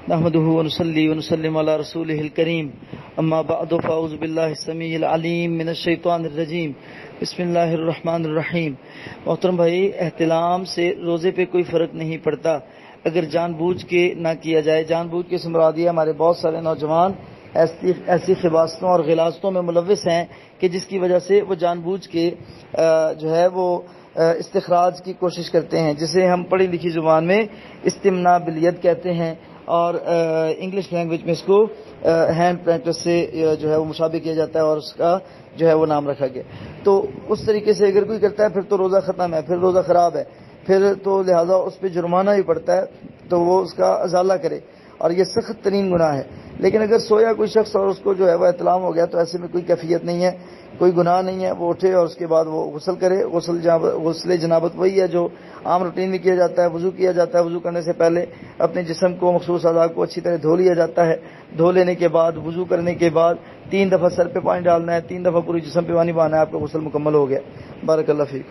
نحمده ونصلي ونسلم على رسوله الكريم اما بعد فاعوذ بالله السميع العليم من الشیطان الرجیم بسم اللہ الرحمن الرحیم۔ محترم بھائی، احتلام سے روزے پہ کوئی فرق نہیں پڑتا اگر جان بوجھ کے نہ کیا جائے۔ جان بوجھ کے سے مراد یہ ہمارے بہت سارے نوجوان ایسی خباثتوں اور غلاظتوں میں ملوث ہیں کہ جس کی وجہ سے وہ جان بوجھ کے جو ہے وہ استخراج کی کوشش کرتے ہیں، جسے ہم پڑھی لکھی زبان میں استمناء بالید کہتے ہیں، اور انگلش لینگویج میں اس کو ہینڈ پریکٹس سے جو ہے وہ مشابہ کیا جاتا ہے اور اس کا جو ہے وہ نام رکھا گیا۔ تو اس طریقے سے اگر کوئی کرتا ہے پھر تو روزہ ختم ہے، پھر روزہ خراب ہے، پھر تو لہذا اس پہ جرمانہ ہی پڑتا ہے، تو وہ اس کا ازالہ کرے، اور یہ سخت ترین گناہ ہے۔ لیکن اگر سویا کوئی شخص اور اس کو جو ہے وہ احتلام ہو گیا تو ایسے میں کوئی کیفیت نہیں ہے، کوئی گناہ نہیں ہے، وہ اٹھے اور اس کے بعد وہ غسل کرے۔ غسل جنابت وہی ہے جو عام روٹین میں کیا جاتا ہے، وضو کیا جاتا ہے، وضو کرنے سے پہلے اپنے جسم کو مخصوص اعضاء کو اچھی طرح دھو لیا جاتا ہے، دھو لینے کے بعد وضو کرنے کے بعد 3 دفعہ سر پہ پانی ڈالنا ہے، 3 دفعہ پوری جسم پہ پانی بہانا ہے، آپ کا غسل مکمل ہو گیا۔ بارک اللہ فیک۔